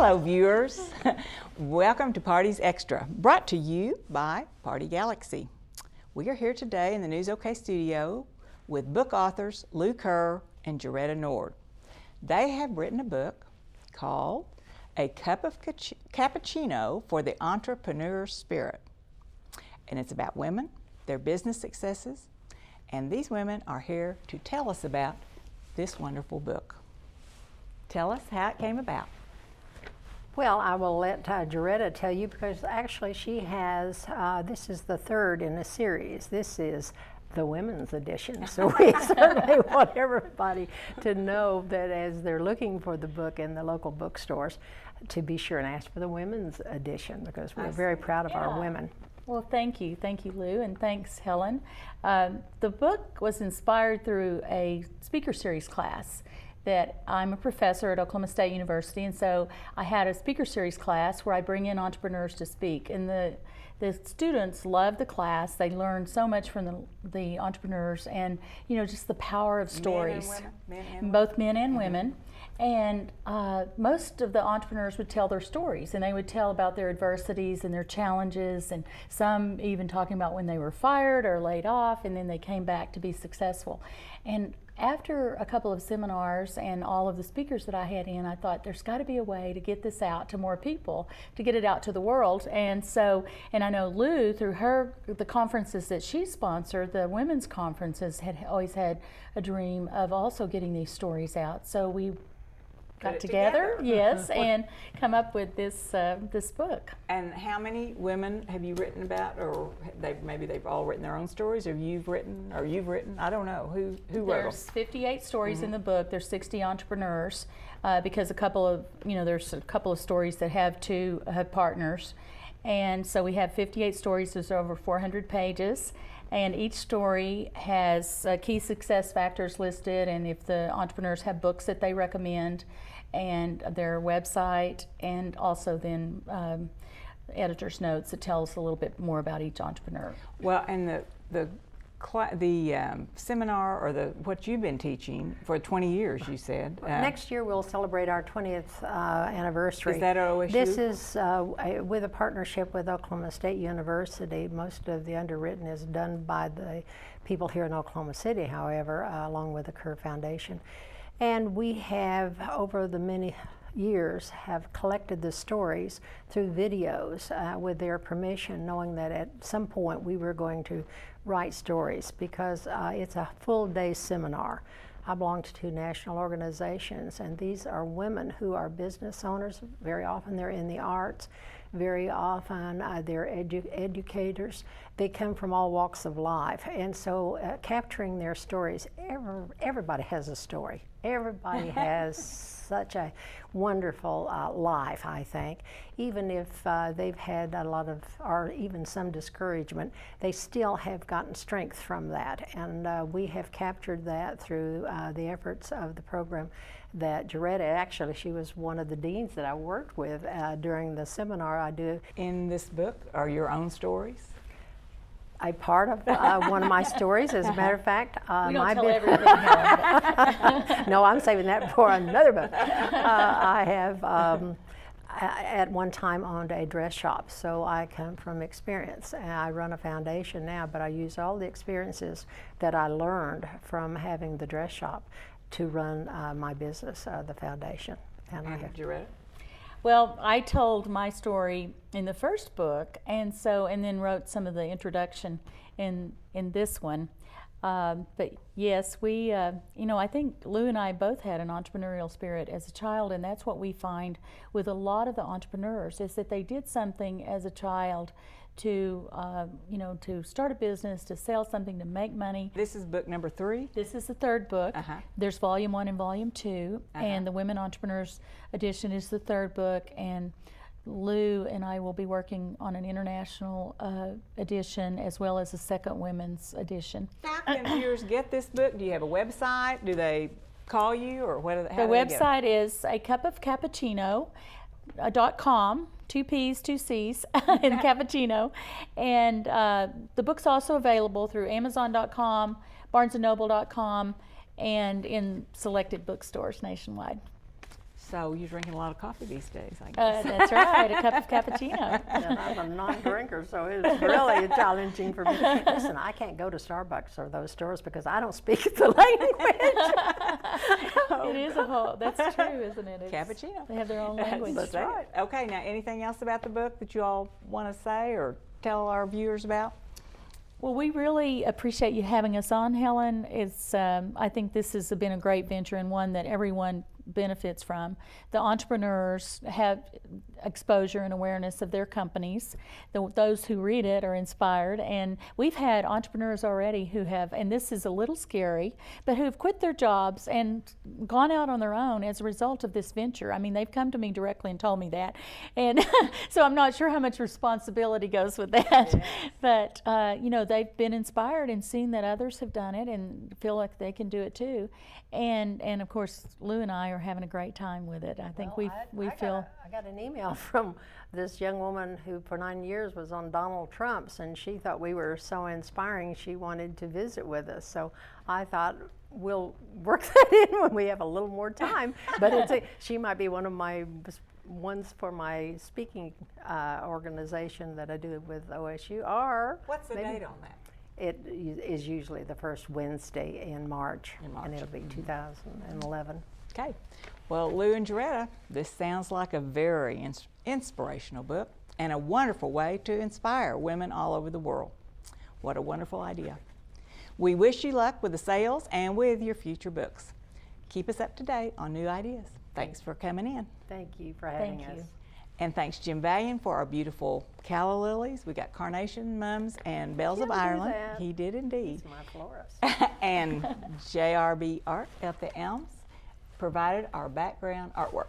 Hello, viewers. Welcome to Parties Extra, brought to you by Party Galaxy. We are here today in the News OK studio with book authors Lou Kerr and Jeretta Nord. They have written a book called A Cup of Cappuccino for the Entrepreneur Spirit. And it's about women, their business successes, and these women are here to tell us about this wonderful book. Tell us how it came about. Well, I will let Jeretta tell you, because actually she has, this is the third in a series. This is the women's edition. So we certainly want everybody to know that as they're looking for the book in the local bookstores, to be sure and ask for the women's edition, because we're very proud of our women. Well, thank you, Lou, and thanks, Helen. The book was inspired through a speaker series class that I'm a professor at Oklahoma State University, and so I had a speaker series class where I bring in entrepreneurs to speak, and the students love the class. They learn so much from the entrepreneurs, and just the power of stories. Both men and women. And most of the entrepreneurs would tell their stories, and they would tell about their adversities and their challenges, and some even talking about when they were fired or laid off, and then they came back to be successful. And after a couple of seminars and all of the speakers that I had in, I thought there's got to be a way to get this out to more people, to get it out to the world. And I know Lou, through the conferences that she sponsored, the women's conferences, had always had a dream of also getting these stories out. So we got together, yes, and come up with this book. And how many women have you written about, or maybe they've all written their own stories, or you've written? I don't know who wrote them. There's 58 stories in the book. There's 60 entrepreneurs, because there's a couple of stories that have partners, and so we have 58 stories. There's over 400 pages. And each story has key success factors listed, and if the entrepreneurs have books that they recommend, and their website, and also then editor's notes that tells a little bit more about each entrepreneur. Well, and the seminar, or what you've been teaching for 20 years, you said. Next year we'll celebrate our 20th anniversary. Is that at OSU? This is with a partnership with Oklahoma State University. Most of the underwritten is done by the people here in Oklahoma City, however, along with the Kerr Foundation. And we have, over the many years, have collected the stories through videos with their permission, knowing that at some point we were going to write stories, because it's a full day seminar. I belong to 2 national organizations, and these are women who are business owners. Very often they're in the arts. Very often they're educators. They come from all walks of life, and so capturing their stories, everybody has a story. Everybody has such a wonderful life, I think. Even if they've had a lot of, or even some discouragement, they still have gotten strength from that. And we have captured that through the efforts of the program that Jeretta, actually she was one of the deans that I worked with during the seminar I do. In this book are your own stories? A part of one of my stories, as a matter of fact. We don't tell everything. No, I'm saving that for another book. I have at one time owned a dress shop, so I come from experience. I run a foundation now, but I use all the experiences that I learned from having the dress shop to run my business, the foundation. And Jeretta? Well, I told my story in the first book, and then wrote some of the introduction in this one. But yes, we, I think Lou and I both had an entrepreneurial spirit as a child, and that's what we find with a lot of the entrepreneurs, is that they did something as a child to start a business, to sell something, to make money. This is book number 3? This is the third book. There's volume 1 and volume 2, and the Women Entrepreneurs edition is the third book, and Lou and I will be working on an international edition, as well as a second women's edition. How can viewers get this book? Do you have a website? Do they call you, or what? The website is acupofcappuccino.com. 2 P's, 2 C's in cappuccino. And the book's also available through Amazon.com, BarnesandNoble.com, and in selected bookstores nationwide. So you're drinking a lot of coffee these days, I guess. That's right, a cup of cappuccino. And I'm a non-drinker, so it's really challenging for me. Listen, I can't go to Starbucks or those stores because I don't speak the language. It is a whole, that's true, isn't it? Cappuccino. They have their own language. That's right. Okay, now anything else about the book that you all want to say or tell our viewers about? Well, we really appreciate you having us on, Helen. It's, I think this has been a great venture and one that everyone benefits from. The entrepreneurs have exposure and awareness of their companies. Those who read it are inspired, and we've had entrepreneurs already who have, and this is a little scary, but who have quit their jobs and gone out on their own as a result of this venture. I mean, they've come to me directly and told me that, and so I'm not sure how much responsibility goes with that, but you know, they've been inspired and seen that others have done it and feel like they can do it too, and of course Lou and I are having a great time with it. I think we feel. I got an email from this young woman who for 9 years was on Donald Trump's, and she thought we were so inspiring she wanted to visit with us. So I thought we'll work that in when we have a little more time. But she might be one of my ones for my speaking organization that I do with OSU. Or what's the date on that? It is usually the first Wednesday in March. And it'll be 2011. Okay. Well, Lou and Jeretta, this sounds like a very inspirational book and a wonderful way to inspire women all over the world. What a wonderful idea. We wish you luck with the sales and with your future books. Keep us up to date on new ideas. Thanks for coming in. Thank you for having us. Thank you. And thanks Jim Valian for our beautiful calla lilies. We got carnation mums and bells of Ireland. He did indeed. He's my florist. And JRB Art at the Elms provided our background artwork.